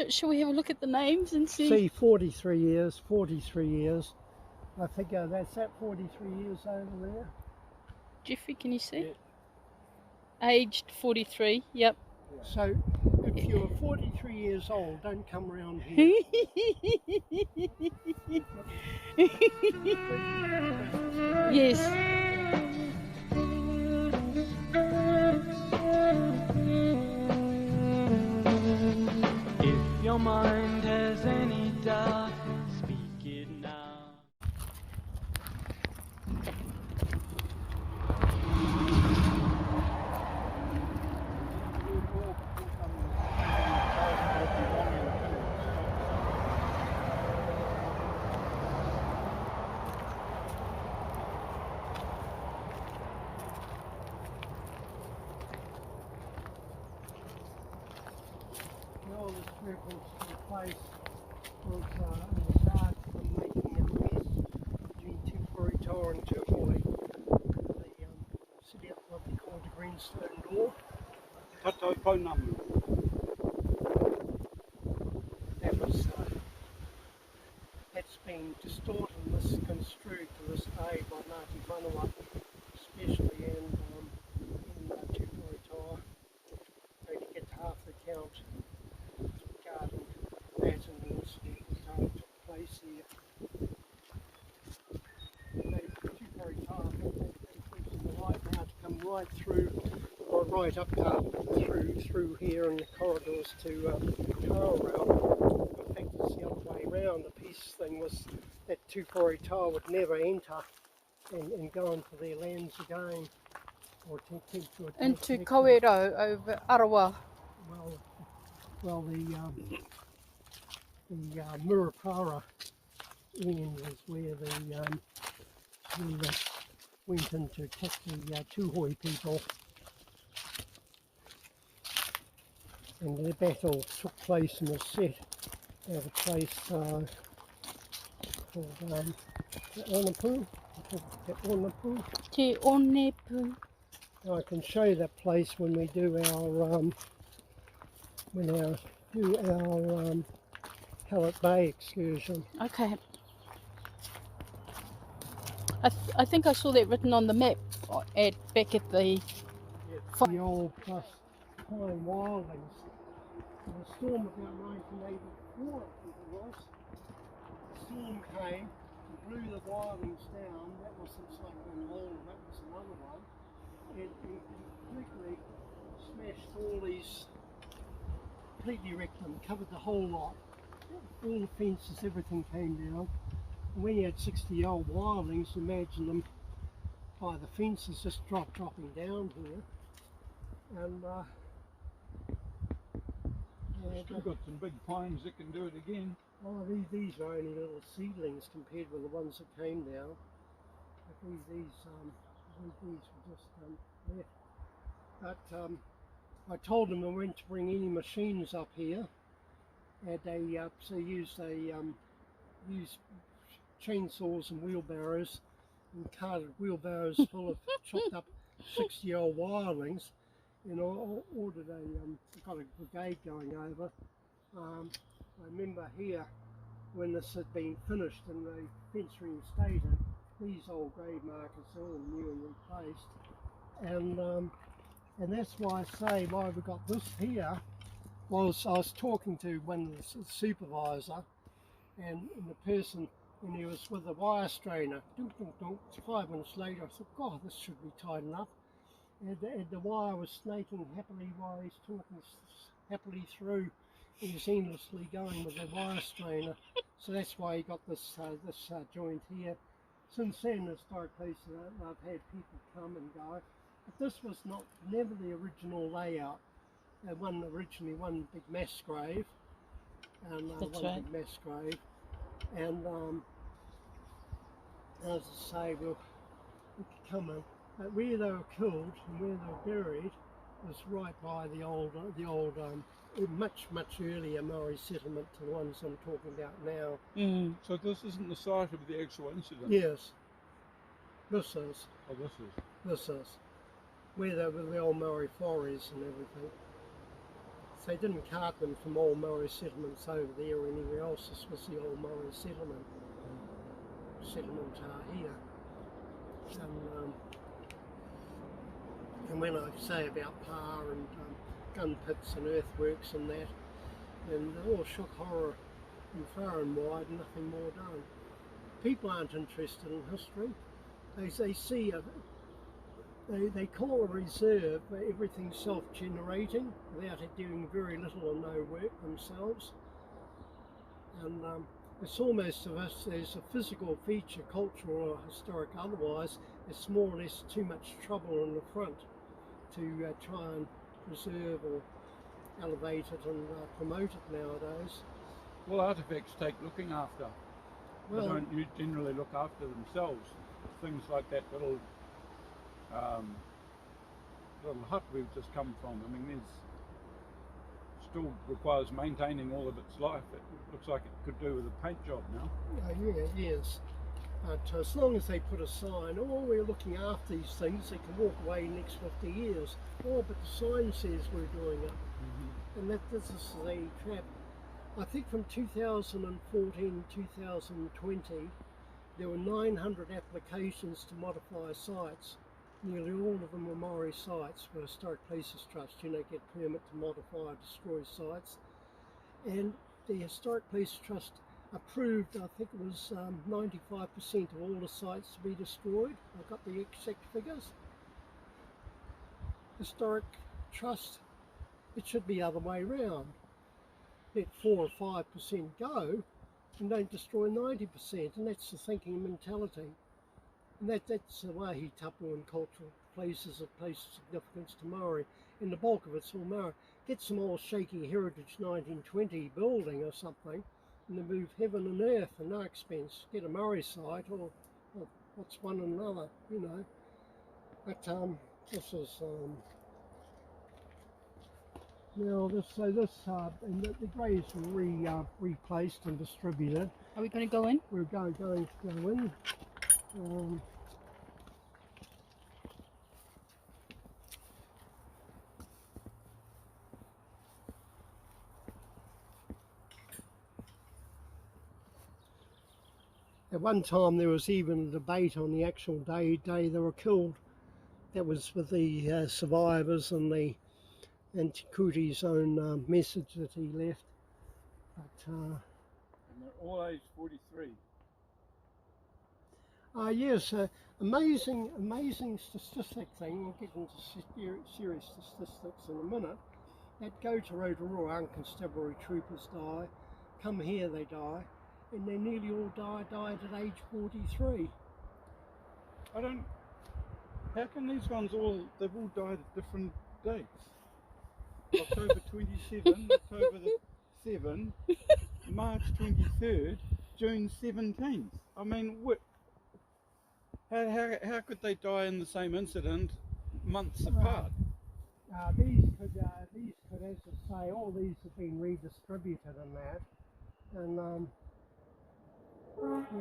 Shall we have a look at the names and see? See, 43 years, 43 years. I figure that's at 43 years over there. Jeffrey, can you see? Yeah. Aged 43, yep. So, if you're 43 years old, don't come around here. Yes. If your mind has any doubt, speak it now. The oldest records to the place was in the start from making our best between TeWhare and TeWhare. The city up what they call the greenstone door. Taupo number. That was that's been distorted and misconstrued to this day by Ngāti Whanua, especially in TeWhare. They to get half the count regarding that and the incident that took place here. TeWhare using the light now to come right through, or right up through here in the corridors to Tarawell. In fact, it's the other way round. The peace thing was that TeWhare would never enter and go into their lands again, or Into Kawero over Arawa. Well, the Murupara end was where the went in to attack the Tūhoi people, and the battle took place and was set at a place called Onepu. Te Onepu. I can show you that place when we do our Hallett Bay excursion. Okay. I think I saw that written on the map back at the... The old plus pine wildlings. The storm about 1984, I think it was. The storm came and blew the wildlings down. That was the Cyclone Hall, that was another one. It completely smashed all these, completely wrecked them, covered the whole lot. All the fences, everything came down. And when you had 60-year-old wildlings, imagine them by the fences just dropping down here. And Still got some big pines that can do it again. Oh, these are only little seedlings compared with the ones that came down. But these were just left. But I told them I weren't to bring any machines up here. And they used chainsaws and wheelbarrows, and carted wheelbarrows full of chopped up 60-year-old wildlings. And I ordered got a brigade going over. I remember here when this had been finished and the fence reinstated, these old grave markers are all new and replaced. And that's why I say why we got this here was I was talking to one of the supervisor and the person, and he was with a wire strainer. Dunk, dunk, dunk. 5 minutes later I said, God, this should be tight enough. And the wire was snaking happily while he's talking happily through. He was endlessly going with the wire strainer. So that's why he got this joint here. Since then, historically, I've had people come and go. But this was never the original layout. Originally one big mass grave, and big mass grave. And as I say, we could come in. But where they were killed and where they were buried was right by the old much earlier Maori settlement to the ones I'm talking about now. Mm. So this isn't the site of the actual incident? Yes. This is. Oh, this is. This is. Where they were the old Maori quarries and everything. they didn't cart them from old Maori settlements over there or anywhere else. This was the old Maori settlement here. And when I say about pa and gun pits and earthworks and that, and all shock horror and far and wide, nothing more done. People aren't interested in history. They see they call a reserve everything self-generating without it doing very little or no work themselves. And it's almost of us, there's a physical feature, cultural or historic otherwise, it's more or less too much trouble in the front to try and preserve or elevate it and promote it nowadays. Well, artefacts take looking after. Well, they don't generally look after themselves. Things like that little hut we've just come from. I mean, there's still requires maintaining all of its life. It looks like it could do with a paint job now. Yes. But as long as they put a sign, oh, we're looking after these things, they can walk away next 50 years. Oh, but the sign says we're doing it. And this is a trap. I think from 2014 2020 there were 900 applications to modify sites. Nearly all of them were Maori sites for Historic Places Trust. You know, get permit to modify or destroy sites. And the Historic Places Trust approved, I think it was 95% of all the sites to be destroyed. I've got the exact figures. Historic Trust, it should be the other way round. Let 4 or 5% go and don't destroy 90%, and that's the thinking mentality. And that's the way Taupo and cultural places of place of significance to Maori. And the bulk of it's all Maori. Get some old shaky heritage 1920 building or something, and they move heaven and earth at no expense. Get a Maori site or what's one and another, you know. But this is now and the greys were replaced and distributed. Are we going to go in? We're going to go in. At one time there was even a debate on the actual day they were killed. That was with the survivors and Te Kuti's own message that he left. But and they're all aged 43. Yes, amazing statistic thing. We'll get into serious statistics in a minute. That go to Rotorua and Constabulary troopers die, come here they die, and they nearly all died at age 43. How can these ones they've all died at different dates? October 27, October the 7th, March 23rd, June 17th. I mean, how could they die in the same incident months apart? These could, as I say, all these have been redistributed in that. And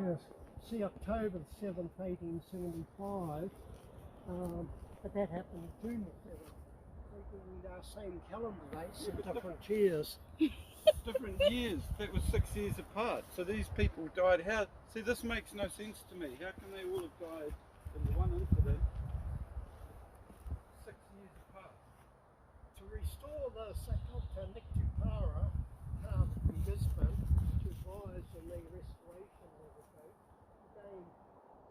yes, see, October the 7th, 1875, but that happened June the 7th. Taking our same calendar dates in different years. Different years. That was 6 years apart. So these people died. See, this makes no sense to me. How can they all have died in the one incident 6 years apart? To restore the Sakopa Niktupara, in Gisborne, to advise on the restoration of the boat, again,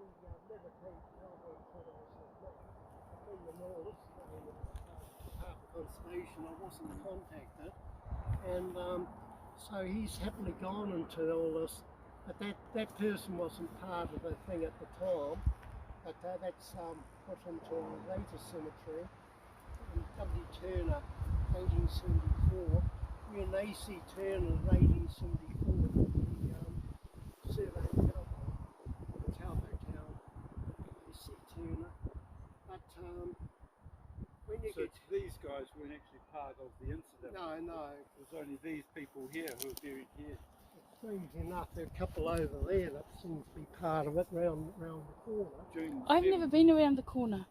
the Meditate Cowboy Tunnels in the north, Conservation, I wasn't contacted, and so he's happily gone into all this, but that person wasn't part of the thing at the time, but that's put into a later cemetery. W. Turner, 1874, when A.C. Turner, 1874, the survey of the Taupo town, A.C. Turner, but when you So get... these guys weren't actually part of the incident? No. It was only these people here who were buried here. Strangely enough, there are a couple over there that seem to be part of it, round the corner. I've never been around the corner.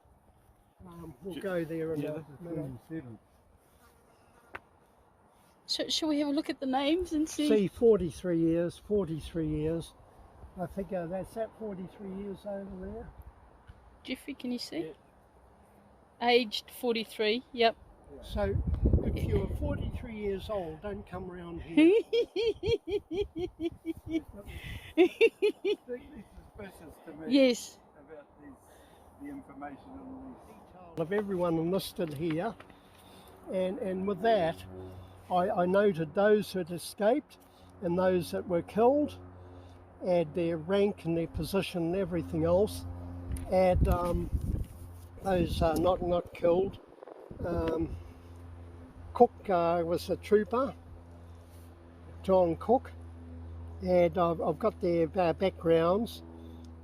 We'll go there in a minute. So shall we have a look at the names and see? See, 43 years, 43 years. I figure that's that 43 years over there. Jeffrey, can you see? Yeah. Aged 43, yep. So if you're 43 years old, don't come around here. This is suspicious to me. Yes. About the information on these. Detail of everyone enlisted here, and with that, I noted those who had escaped and those that were killed, add their rank and their position and everything else, add those not killed. Cook was a trooper, John Cook, and I've got their backgrounds,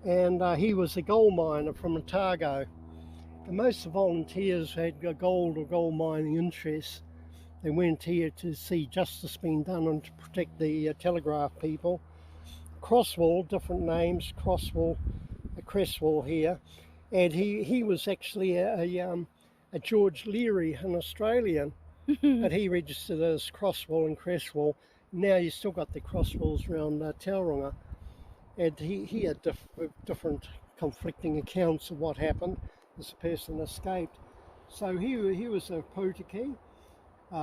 and he was a gold miner from Otago. And most of the volunteers had gold or gold mining interests. They went here to see justice being done and to protect the telegraph people. Crosswell, different names, Crosswell, Cresswell here, and he was actually a George Leary, an Australian, but he registered as Crosswell and Cresswell. Now you still got the Crosswells around Tauranga, and he had different conflicting accounts of what happened as the person escaped. So he was a Potiki.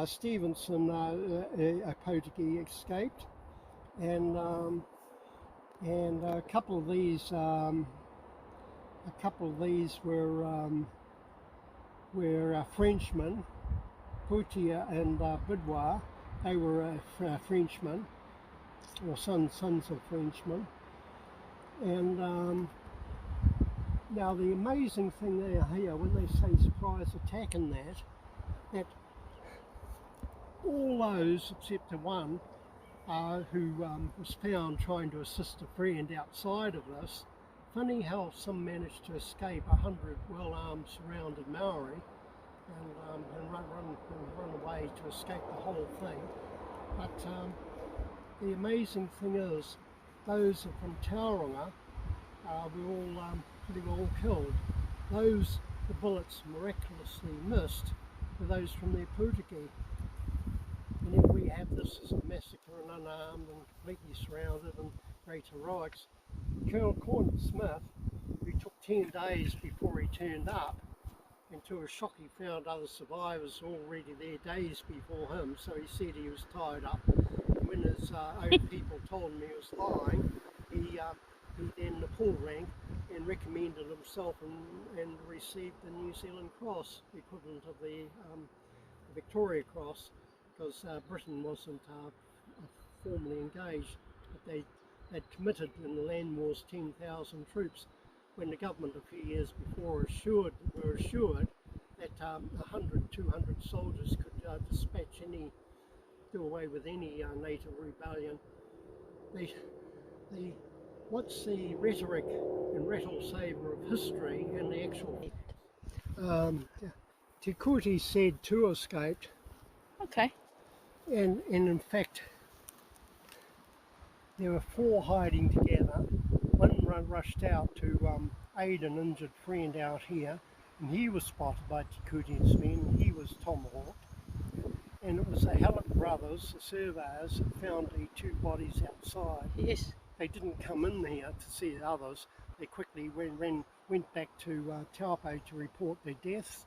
Stevenson, a Potiki, escaped, and a couple of these were Frenchmen, Poutia and Boudoir. They were Frenchmen, or sons of Frenchmen. And now the amazing thing there here, when they say surprise attack and that all those except the one who was found trying to assist a friend outside of this. Funny how some managed to escape 100 well-armed surrounded Maori and run away to escape the whole thing. But the amazing thing is, those from Tauranga were all pretty well killed. Those the bullets miraculously missed were those from their Putiki. And if we have this as a massacre and unarmed and completely surrounded and great heroics, Colonel Cornet Smith, who took 10 days before he turned up, and to his shock he found other survivors already there days before him, so he said he was tied up. And when his own people told him he was lying, he then pulled rank and recommended himself and received the New Zealand Cross, the equivalent of the Victoria Cross, because Britain wasn't formally engaged, but they'd committed in the land wars 10,000 troops, when the government a few years before were assured that 100, 200 soldiers could dispatch do away with any native rebellion. What's the rhetoric and rattle saver of history and the actual? Te Kuti said 2 escaped. Okay. And in fact, there were 4 hiding together. One rushed out to aid an injured friend out here, and he was spotted by Te Kuti's men. He was tomahawked. And it was the Hallett brothers, the surveyors, that found the 2 bodies outside. Yes. They didn't come in here to see the others. They quickly went back to Taupo to report their deaths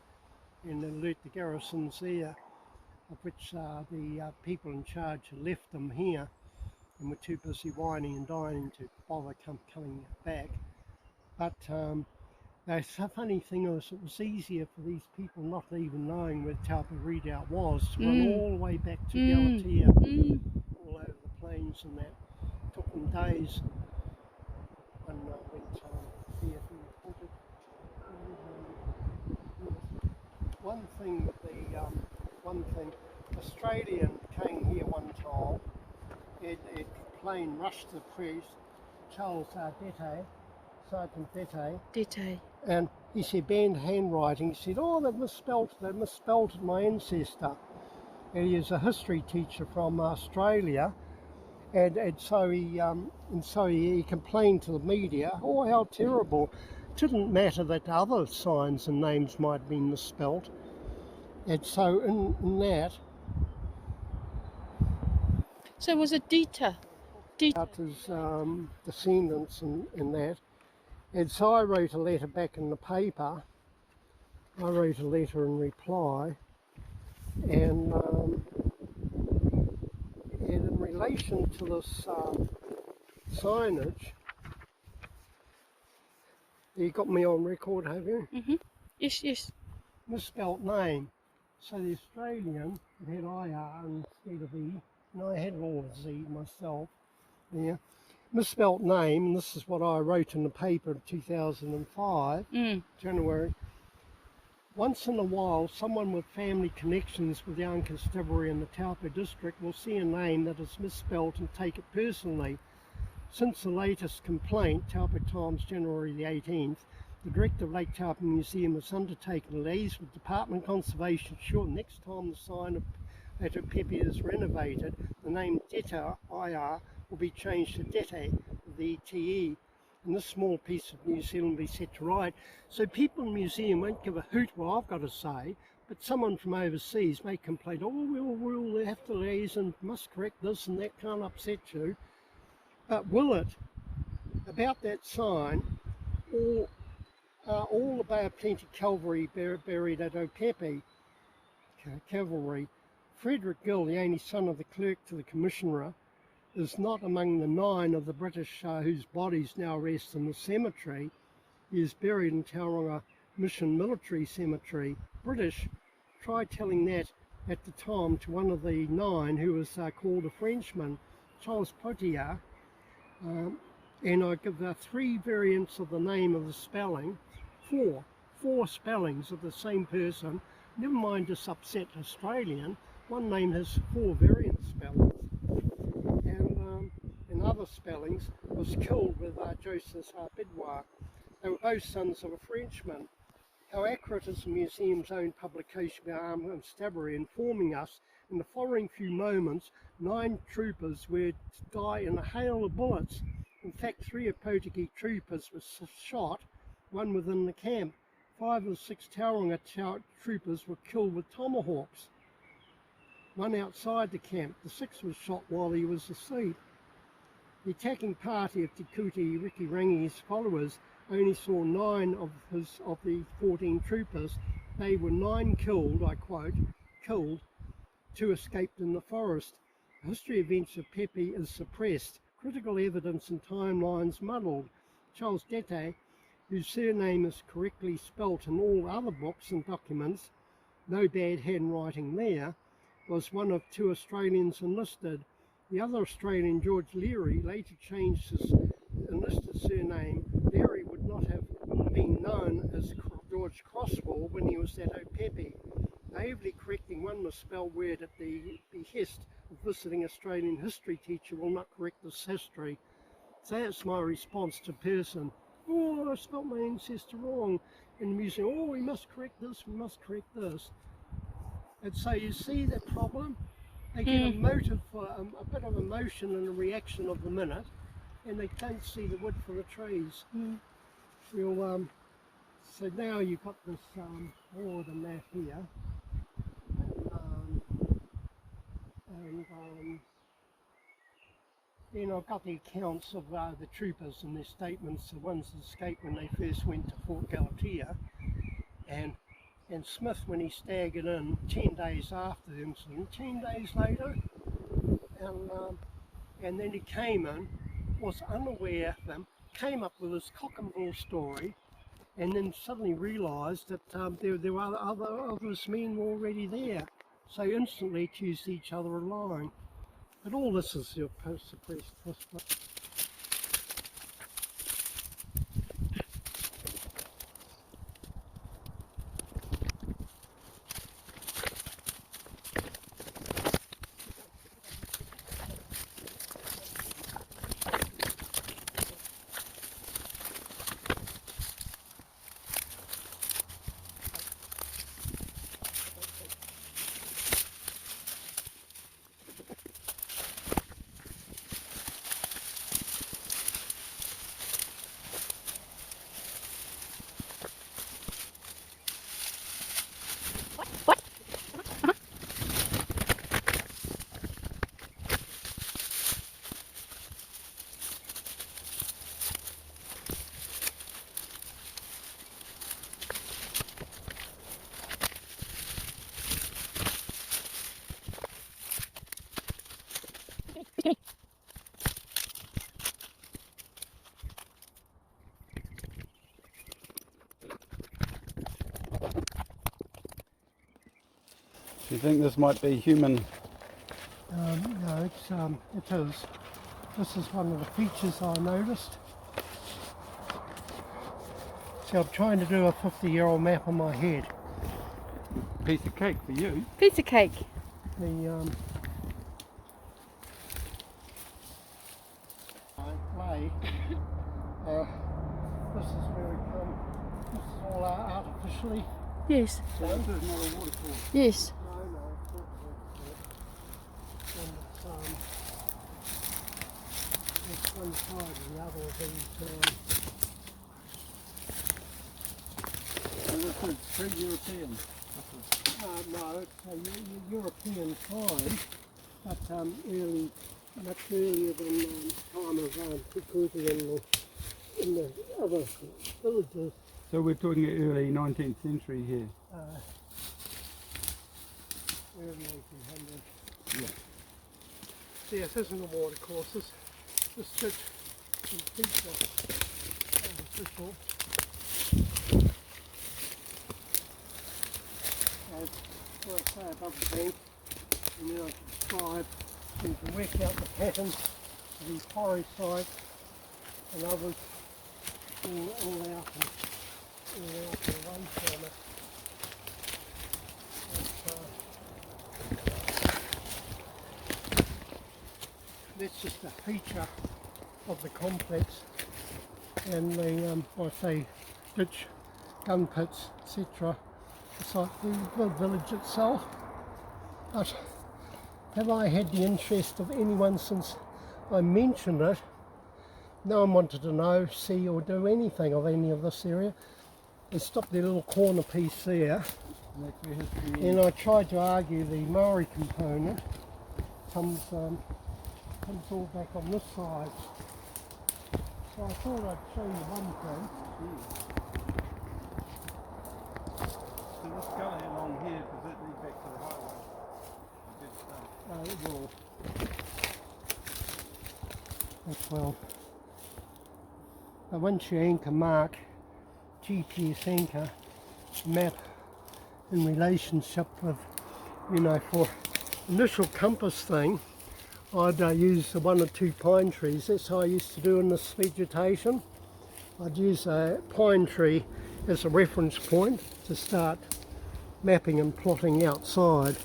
and alert the garrisons there, of which the people in charge had left them here and were too busy whining and dining to bother coming back. But the funny thing is, it was easier for these people not even knowing where Taupo Redoubt was to run all the way back to Galatea, all over the plains and that. It took them days. When here we reported. One thing, Australian came here one time. A plane rushed the priest, Charles Sergeant Dete, and he said banned handwriting. He said, "Oh, they misspelled my ancestor." And he is a history teacher from Australia, and so he complained to the media. Oh, how terrible! It didn't matter that other signs and names might have been misspelled. And so in that, So was it Dita? Out his descendants and that. And so I wrote a letter back in the paper. I wrote a letter in reply, and in relation to this signage, you got me on record, have you? Yes, yes. Misspelt name. So the Australian had IR instead of E, and I had all of Z myself. Yeah. Misspelt name, and this is what I wrote in the paper in 2005, January. Once in a while, someone with family connections with the Constabulary in the Taupo district will see a name that is misspelt and take it personally. Since the latest complaint, Taupo Times, January the 18th, the director of Lake Taupo Museum has undertaken to liaise with Department of Conservation to ensure next time the sign at Opepe is renovated, the name Deta IR will be changed to Dete with the TE, and this small piece of New Zealand will be set to right. So people in the museum won't give a hoot what I've got to say, but someone from overseas may complain, oh, we'll have to liaise and must correct this and that, can't upset you. But will it? About that sign, all the Bay of Plenty cavalry buried at Opepe, cavalry. Frederick Gill, the only son of the clerk to the commissioner, is not among the 9 of the British whose bodies now rest in the cemetery. He is buried in Tauranga Mission Military Cemetery. British, try telling that at the time to one of the 9 who was called a Frenchman, Charles Potier. And I give 3 variants of the name of the spelling, 4 spellings of the same person. Never mind this upset Australian, one name has 4 variant spellings. And in other spellings, was killed with Joseph Bidwar. They were both sons of a Frenchman. How accurate is the museum's own publication by Constabulary informing us in the following few moments 9 troopers were to die in a hail of bullets. In fact, 3 Opepe troopers were shot, 1 within the camp. 5 of the 6 Tauranga troopers were killed with tomahawks, 1 outside the camp. The 6th was shot while he was asleep. The attacking party of Te Kuti Rangi's followers only saw 9 of the 14 troopers. They were 9 killed, I quote, killed, 2 escaped in the forest. The history of events of Opepe is suppressed, critical evidence and timelines muddled. Charles Dete, whose surname is correctly spelt in all other books and documents, no bad handwriting there, was one of 2 Australians enlisted. The other Australian, George Leary, later changed his enlisted surname. Leary would not have been known as George Crosswell when he was at Opepe. Naively correcting one misspelled word at the behest of visiting Australian history teacher will not correct this history. So that's my response to person. Oh, I spelled my ancestor wrong. In the museum, oh, we must correct this, we must correct this. And so you see the problem? They get a motive for a bit of emotion and a reaction of the minute, and they can't see the wood for the trees. Well, so now you've got this more than that here. Then I've got the accounts of the troopers and their statements, the ones that escaped when they first went to Fort Galatea, and Smith, when he staggered in 10 days after the incident, 10 days later, and then he came in, was unaware of them, came up with his cock and bull story, and then suddenly realised that there were other of his men were already there. So instantly accused each other of lying. But all this is your post-suppressed history. Do you think this might be human? No, it is. This is one of the features I noticed. So I'm trying to do a 50-year-old map in my head. Piece of cake for you. Piece of cake. The lay. This is where we come. This is all artificially. Yes. So this is not a waterfall. Yes. No, it's not and it's one side and the other of these. So this is pre-European. No, it's a European time, but much earlier than time of Kikuti and the other villages. So we're talking early 19th century here. Early 1800s. Yeah. Yes, this isn't a water course. This ditch and feature artificial. As what I say above the bank, and then I can describe, you can work out the patterns of these quarry sites and others all out and away from it. That's just a feature of the complex and the, I say, ditch, gun pits, etc. It's like the village itself. But have I had the interest of anyone since I mentioned it? No one wanted to know, see or do anything of any of this area. They stopped their little corner piece there. And I tried to argue the Maori component comes all back on this side. So I thought I'd show you one thing. So this gully along here, does that lead back to the highway? It will. As well. But once you anchor mark, GPS anchor, map in relationship with, for initial compass thing, I'd use the 1 or 2 pine trees. That's how I used to do in this vegetation. I'd use a pine tree as a reference point to start mapping and plotting outside.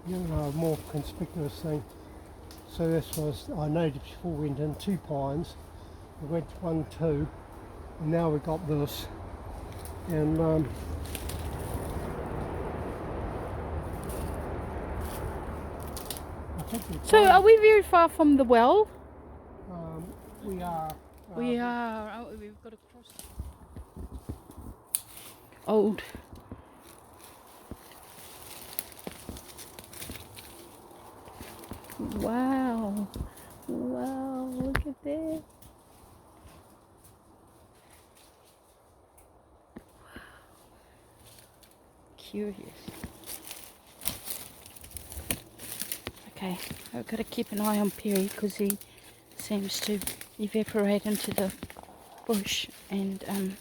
A more conspicuous thing. So this was, I noticed before we went in 2 pines. We went 1, 2, and now we've got this. And So are we very far from the well? we are. We are. Oh, we've got to cross. Old. Wow. Wow, look at that. Curious. Okay, I've got to keep an eye on Perry because he seems to evaporate into the bush, and I've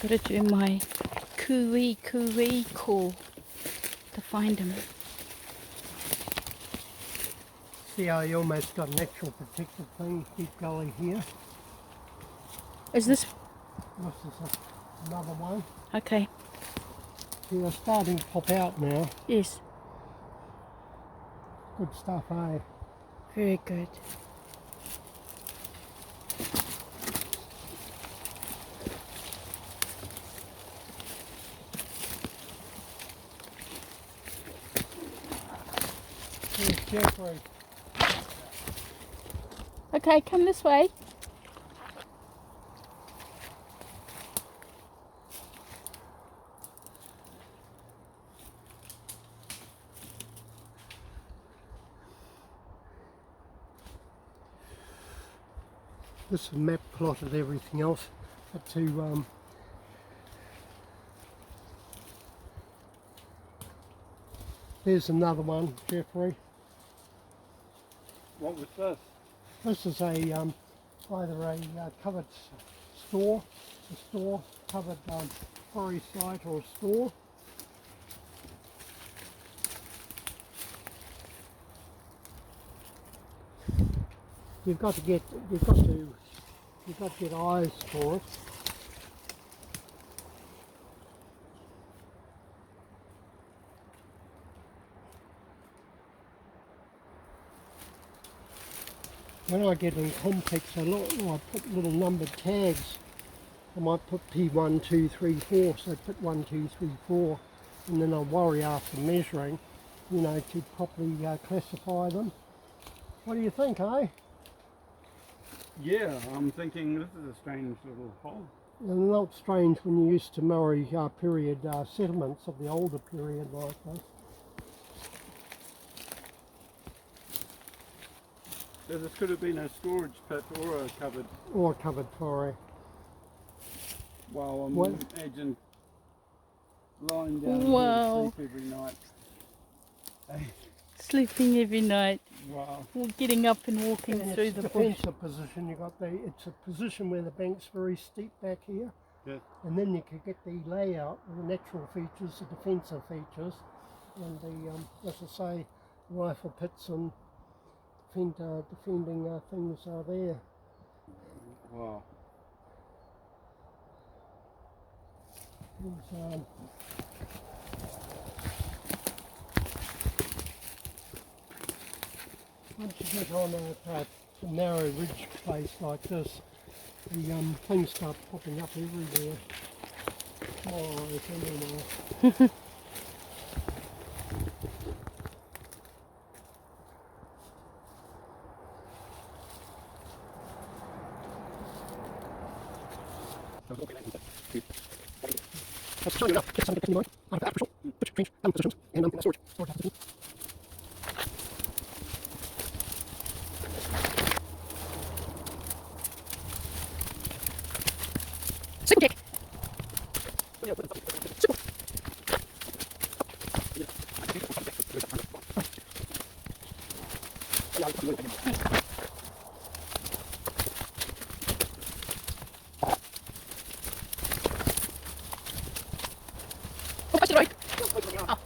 got to do my cooey call to find him. See how you almost got an actual protective thing, deep gully here. Is this? This is another one. Okay. See, they're starting to pop out now. Yes. Good stuff, eh? Very good. Here's Jeffrey. Okay, come this way. This map plotted everything else, but to there's another one, Jeffrey. What was this? This is a either a covered store, covered quarry site or a store. You've got to get eyes for it. When I get in complex, I put little numbered tags. I might put P1, 2, 3, 4, so I put 1, 2, 3, 4, and then I worry after measuring, you know, to properly classify them. What do you think, eh? Yeah, I'm thinking this is a strange little hole. And not strange when you're used to Maori period settlements of the older period like this. This could have been a storage pit or a covered. Or a covered quarry. Wow, What? imagine lying down Wow. here to sleep every night. Hey, Sleeping every night, wow. or getting up and walking And through it's a the bush. defensive position. It's a position where the bank's very steep back here. Yes. And then you could get the layout, the natural features, the defensive features, and the, as I say, rifle pits and defending things are there. Wow. There's, once you get on a narrow ridge place like this, the things start popping up everywhere. Oh, it's anyway. That's showing enough. Get something to mind. I'm after short. Put change positions and storage. Storage position. Sickle kick. Sickle. Oh, that's right. Oh.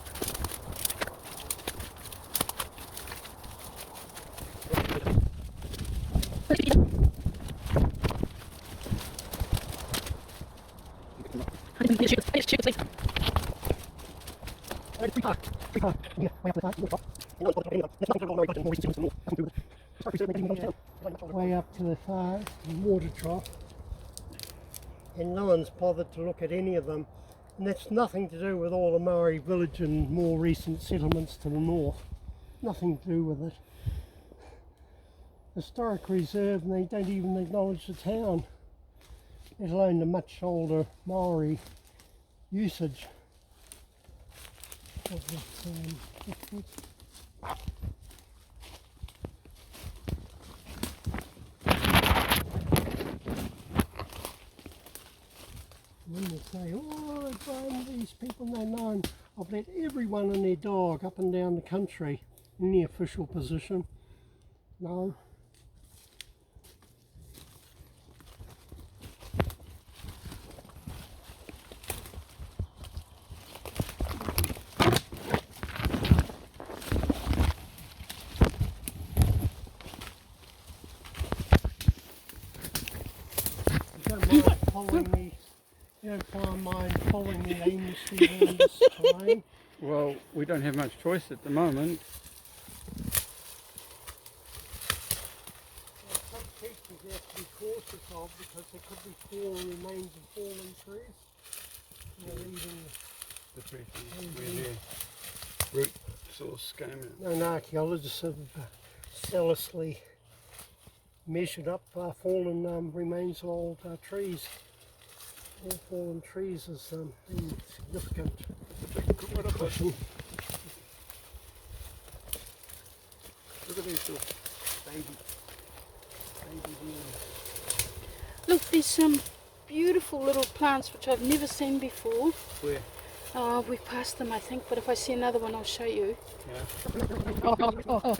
Way up to the far water trough, and no one's bothered to look at any of them, and that's nothing to do with all the Maori village and more recent settlements to the north. Nothing to do with it. Historic reserve, and they don't even acknowledge the town, let alone the much older Maori usage of this. And then they say, oh, I've run these people no known. I've let everyone and their dog up and down the country in the official position. No. You don't mind following me aimlessly around this terrain? Well, we don't have much choice at the moment. Some features you have to be cautious of because there could be fallen remains of fallen trees. You're leaving The trees where their root source came in. known archaeologists have zealously measured up fallen remains of old trees. All fallen trees is being significant question. Look at these little baby beans. Look, there's some beautiful little plants which I've never seen before. Where? We passed them, I think, but if I see another one, I'll show you. Yeah. Oh.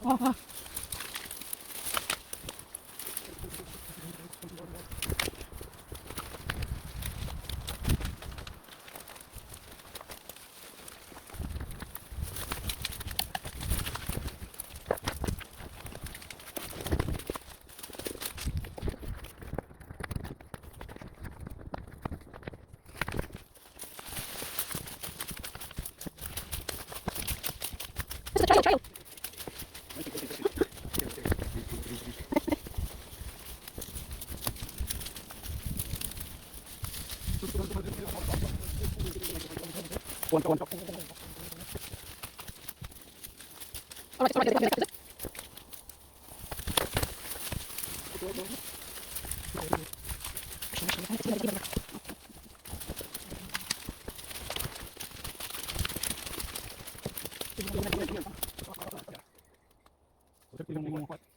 Oh. Trail. All right.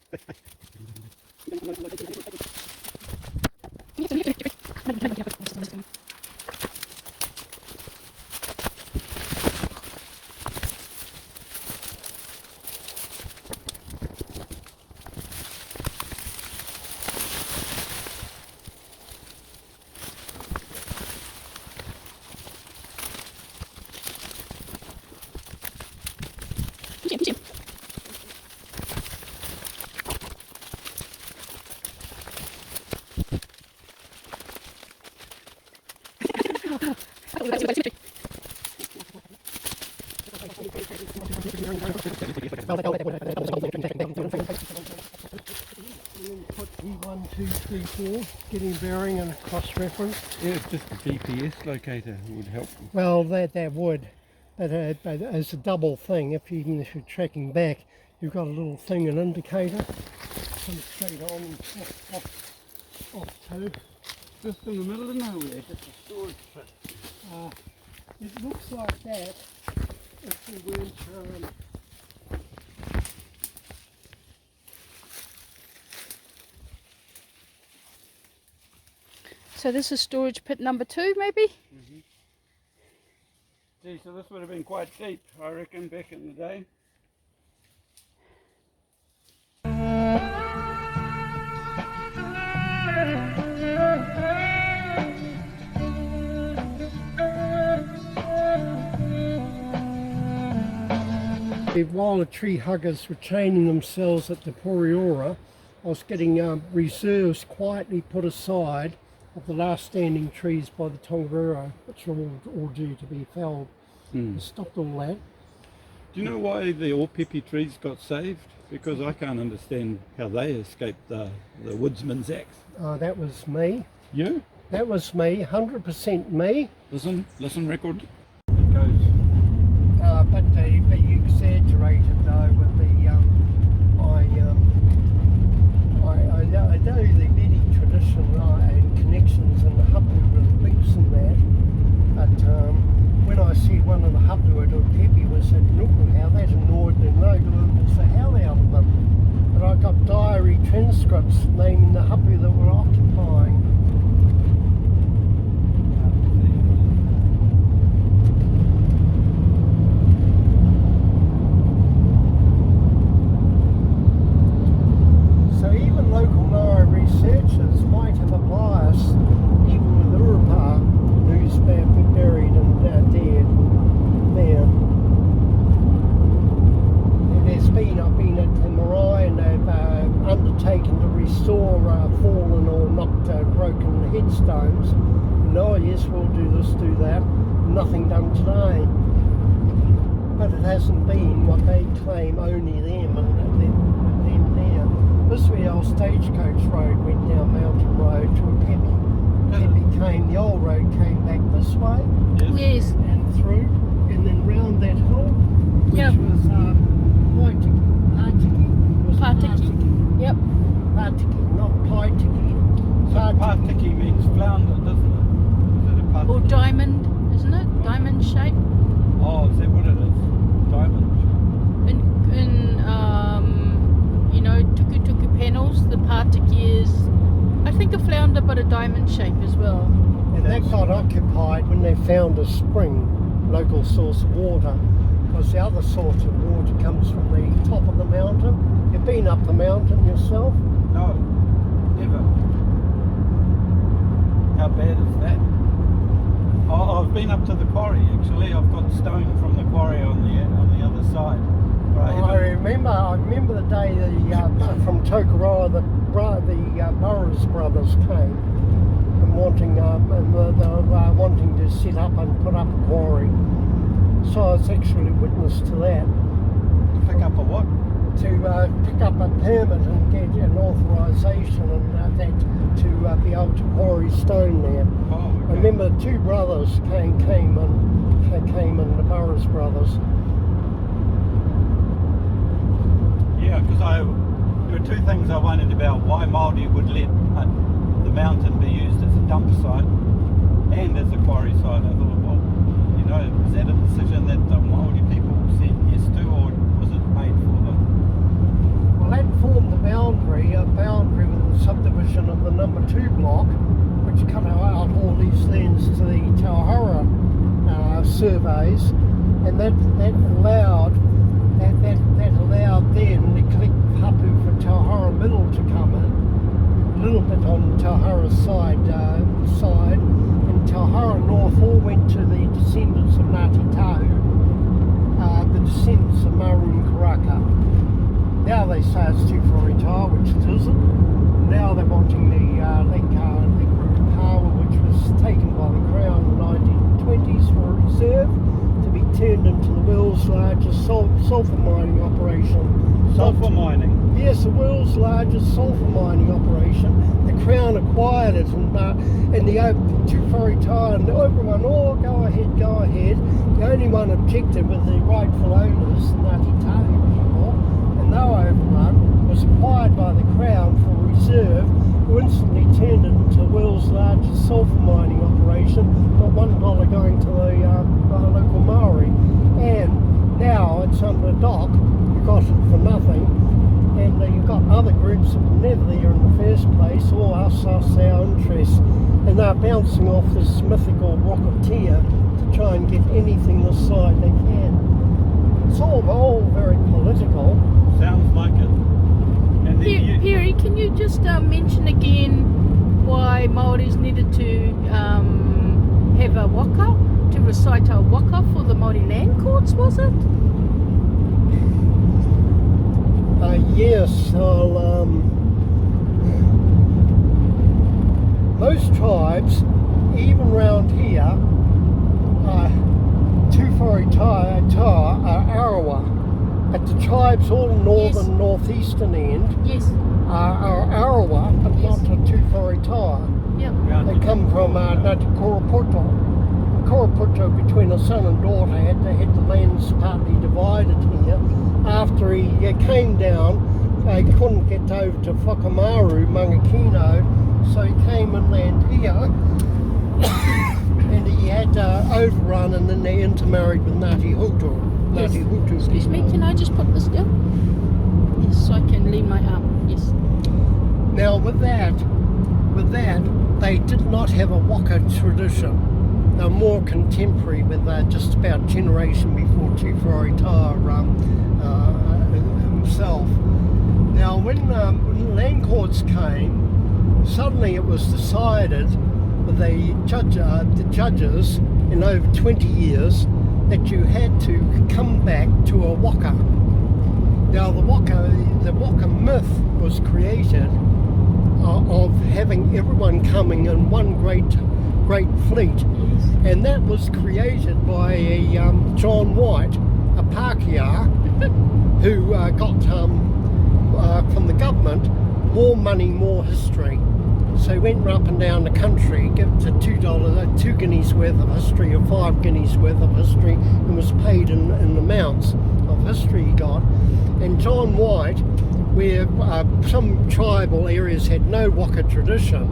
Put P1, 2, 3, 4, getting bearing and cross-reference. Yeah, just a GPS locator would help. Well, that would, but as a double thing, even if you're tracking back, you've got a little thing, an indicator, comes straight on and off too. Just in the middle of nowhere, just a storage pit. It looks like that if we weren't So this is storage pit number 2, maybe? Gee, so this would have been quite deep, I reckon, back in the day. While the tree huggers were training themselves at the 3.Urupa, I was getting reserves quietly put aside of the last standing trees by the Tongariro, which are all due to be felled. I stopped all that. Do you know why the Opepe trees got saved? Because I can't understand how they escaped the woodsman's axe. That was me. You? That was me, 100% me. Listen record. It goes. But you exaggerated though with the I know the Medi tradition and connections and the hapu and links and that, but when I said one of the hapu at Opepe was at Nuku, how that annoyed them, no good was the hell out of them. But I got diary transcripts naming the hapu that were occupying. Researchers might have a bias, even with Urupa, who's buried and dead there. I've been at the Marae and they've undertaken to restore fallen or knocked broken headstones. And oh yes, we'll do this, do that. Nothing done today. But it hasn't been what they claim, only them and them there. This is where our stagecoach road went down Mountain Road to Opepe. Opepe came, the old road came back this way. Yes. And through, and then round that hill, which Yep. was Partiki. Yep. Partiki, not Paitiki. So Partiki means flounder, doesn't it? Is it a Partiki? Or diamond, isn't it? Diamond shape. Oh, is that what it is? Diamond? You know, tuku panels, the Partiki is, I think, a flounder but a diamond shape as well. And that got occupied when they found a spring. local source of water, because the other source of water comes from the top of the mountain. You've been up the mountain yourself? No, never. How bad is that? I've been up to the quarry actually. I've got stone from the quarry on the other side. But I remember the day from Tokoroa the Burrows brothers came and wanting to set up and put up a quarry. So I was actually witness to that. pick up a what? To pick up a permit and get an authorisation and that to be able to quarry stone there. Oh, okay. I remember two brothers came and the Burrows brothers. Yeah, because there were two things I wondered about: why Māori would let the mountain be used as a dump site and as a quarry site. I thought, well, you know, is that a decision that the Māori people said yes to, or was it made for them? Well, that formed the boundary with the subdivision of the number 2 block, which cut out all these lands to the TeWhare surveys, and that allowed then the collective hapu for TeWhare Middle to come in, a little bit on TeWhare's side, and TeWhare North all went to the descendants of Ngāti Tau, the descendants of Maroon Karaka. Now they say it's too far retire, which it isn't. Now they're wanting the Lake Power, which was taken by the Crown in the 1920s for a reserve, to be turned into the world's largest sulphur mining operation. Sulphur mining? Yes, the world's largest sulphur mining operation. The Crown acquired it, and the too far retire, and everyone, oh, go ahead. The only one objected was the rightful owners, Ngāti Tau people, and they were overrun. Was acquired by the Crown for a reserve, who instantly turned it into the world's largest sulphur mining operation, got $1 going to the local Maori, and now it's under dock. You got it for nothing, and you've got other groups that were never there in the first place, all us our interests, and they're bouncing off this mythical rocketeer to try and get anything this side they can. It's all very political. Sounds like it. And then Perry, can you just mention again why Māoris needed to have a waka, to recite a waka for the Māori land courts, was it? Yes, most tribes, even round here, too far retire are Arawa. But the tribes all northern, Yes. northeastern end Yes. are Arawa, but Yes. not too far retire. Yeah. They come from Ngāti Koropoto. Koropoto, between a son and daughter, had the lands partly divided here. After he came down, he couldn't get over to Whakamaru, Mangakino, so he came and landed here. And he had overrun, and then they intermarried with Ngāti Hutu. Yes. Ngāti Hutu. Excuse me, can I just put this down? Yes, so I can lean my arm. Yes. Now with that, they did not have a waka tradition. They were more contemporary with just about generation before Tūwharitara himself. Now when the land courts came, suddenly it was decided with the judges in over 20 years that you had to come back to a waka. Now the waka myth was created of having everyone coming in one great fleet, and that was created by a John White, a Pākehā, who got from the government more money, more history. So he went up and down the country, gave to $2 guineas worth of history or 5 guineas worth of history, and was paid in amounts of history he got. And John White, where some tribal areas had no waka tradition,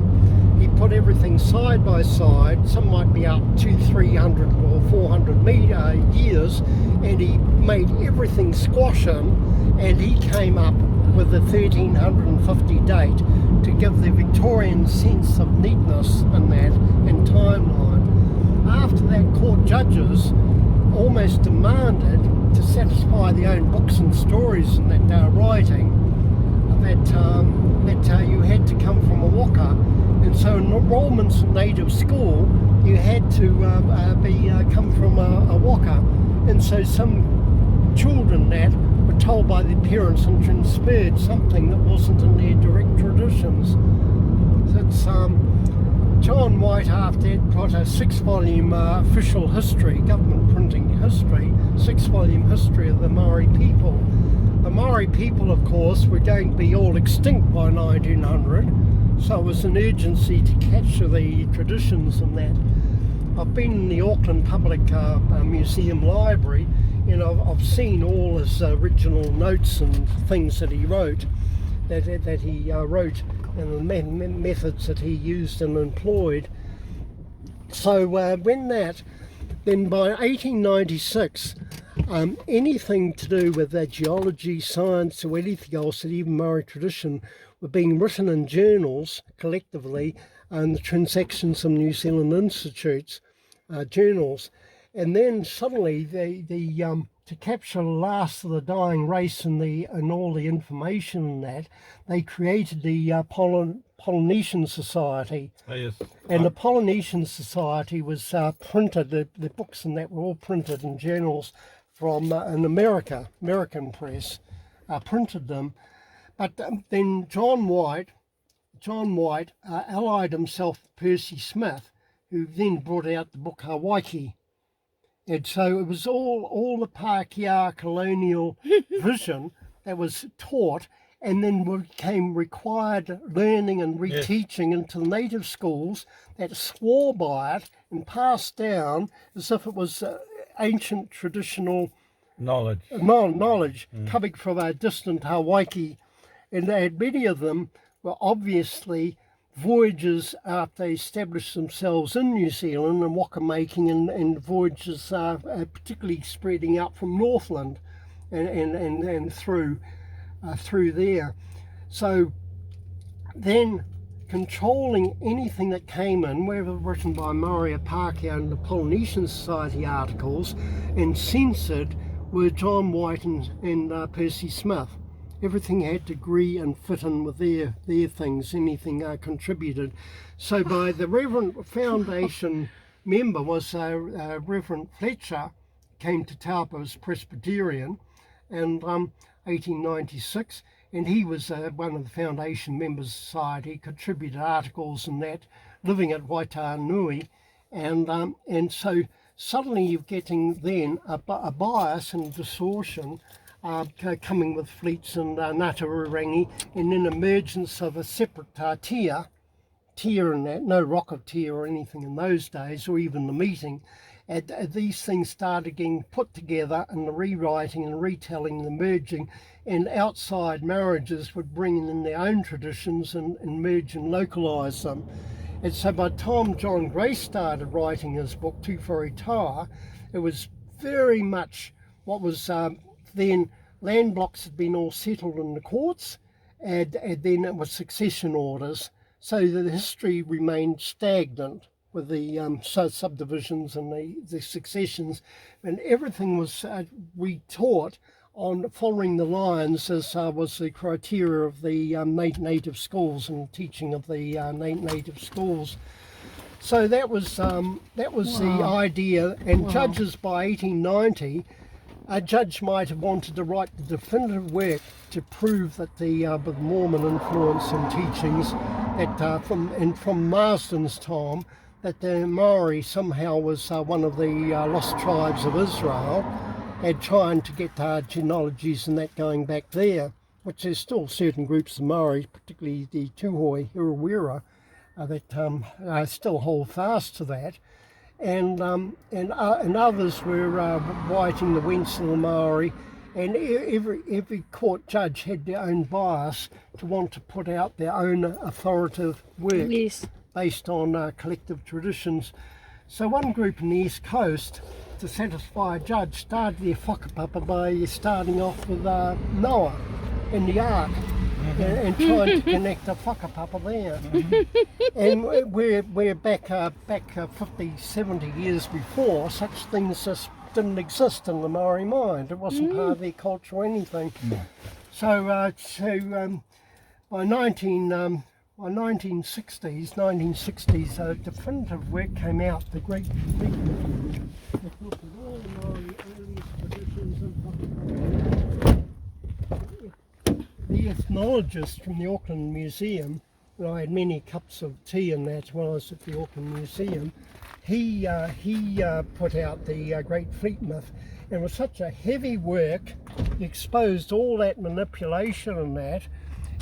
he put everything side by side. Some might be up 200, 300 or 400 years, and he made everything squash him, and he came up with the 1350 date to give the Victorian sense of neatness in that and timeline. After that, court judges almost demanded to satisfy their own books and stories and that they were writing that you had to come from a waka, and so enrolments in native school you had to come from a waka, and so some children that were told by their parents and transferred something that wasn't in their direct traditions. So it's John White after that got a 6-volume official history, government printing history, 6-volume history of the Maori people. The Maori people, of course, were going to be all extinct by 1900, so it was an urgency to capture the traditions and that. I've been in the Auckland Public Museum Library, and I've seen all his original notes and things that he wrote, that he wrote, and the methods that he used and employed. So then by 1896, anything to do with geology, science, or anything else, and even Maori tradition, were being written in journals collectively, and the Transactions of New Zealand Institute's journals. And then suddenly, to capture the last of the dying race and all the information in that, they created the Polynesian Society. Oh, yes. And the Polynesian Society was printed, the books and that were all printed in journals from in American press, printed them. But then John White allied himself with Percy Smith, who then brought out the book Hawaii. And so it was all the Pākehā colonial vision that was taught, and then became required learning and reteaching into the native schools that swore by it and passed down as if it was ancient traditional knowledge coming from a distant Hawaii. And they had, many of them were obviously voyages after they established themselves in New Zealand and waka making, and voyages particularly spreading out from Northland and through there. So then controlling anything that came in, whether written by Maori Pākehā and the Polynesian Society articles, and censored, were John White and Percy Smith. Everything had to agree and fit in with their things, anything contributed. So by the Reverend Foundation member was Reverend Fletcher, came to Taupo as Presbyterian, and 1896, and he was one of the foundation members of the society, contributed articles and that, living at Whaitaima, and so suddenly you're getting then a bias and distortion coming with fleets and Ngātarurangi, and then emergence of a separate tier and that, no rocket tier or anything in those days, or even the meeting. And these things started getting put together, and the rewriting and retelling and the merging, and outside marriages would bring in their own traditions and merge and localise them. And so by the time John Gray started writing his book, TeWhare, it was very much what was then land blocks had been all settled in the courts, and then it was succession orders, so the history remained stagnant with the subdivisions and the successions, and everything was retaught on following the lines as was the criteria of the native schools and teaching of the native schools. So that was the idea, and judges by 1890, a judge might have wanted to write the definitive work to prove that the with Mormon influence and teachings that from Marsden's time, that the Maori somehow was one of the lost tribes of Israel, and trying to get genealogies and that going back there, which there's still certain groups of Maori, particularly the Taupo NZ, that still hold fast to that. And others were writing the Wents of the Maori, and every court judge had their own bias to want to put out their own authoritative work based on collective traditions. So one group in the East Coast, to satisfy a judge, started their whakapapa by starting off with Noah and the Ark, and trying to connect a whakapapa there. And we're back 50, 70 years before, such things just didn't exist in the Maori mind. It wasn't part of their culture or anything. No. So, by 1960s, definitive work came out, the great myth, the book of all the Maori alias traditions and the ethnologist from the Auckland Museum, and I had many cups of tea in that when I was at the Auckland Museum, he put out the Great Fleet Myth, and it was such a heavy work, he exposed all that manipulation and that,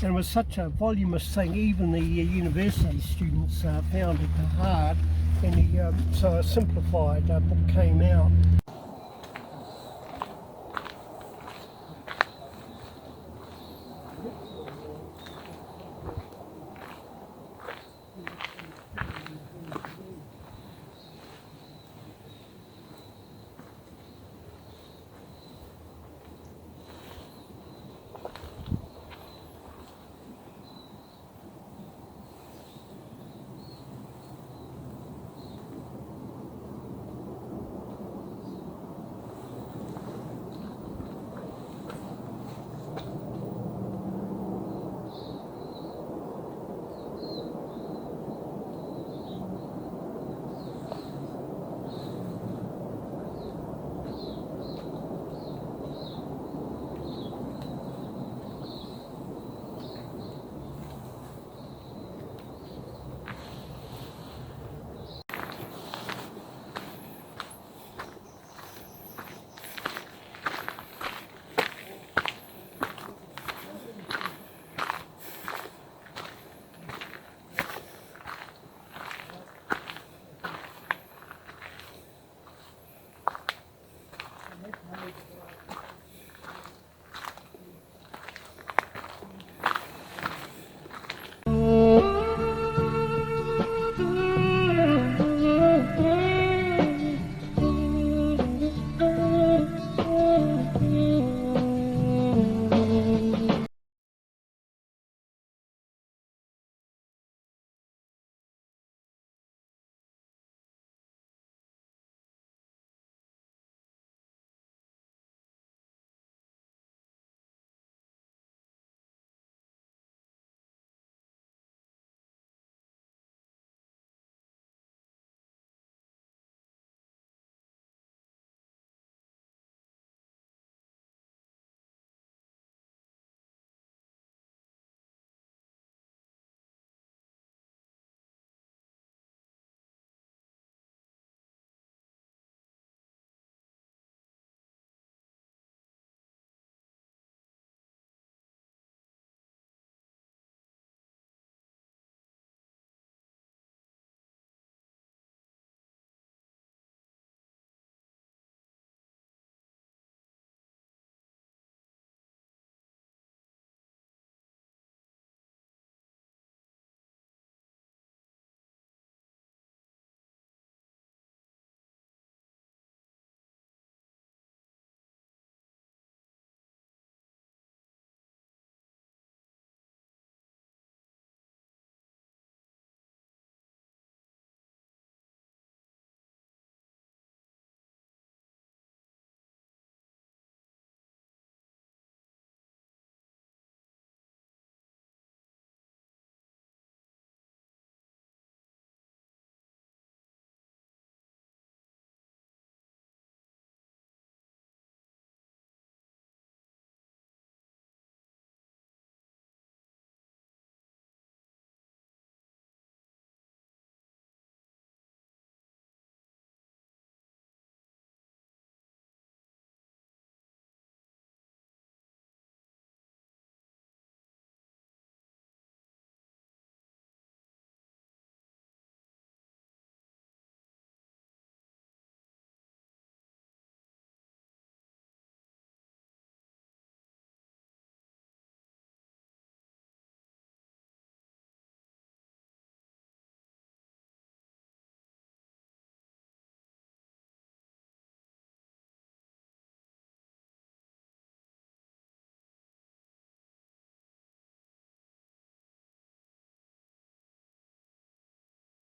and it was such a voluminous thing, even the university students found it hard, and so a simplified book came out.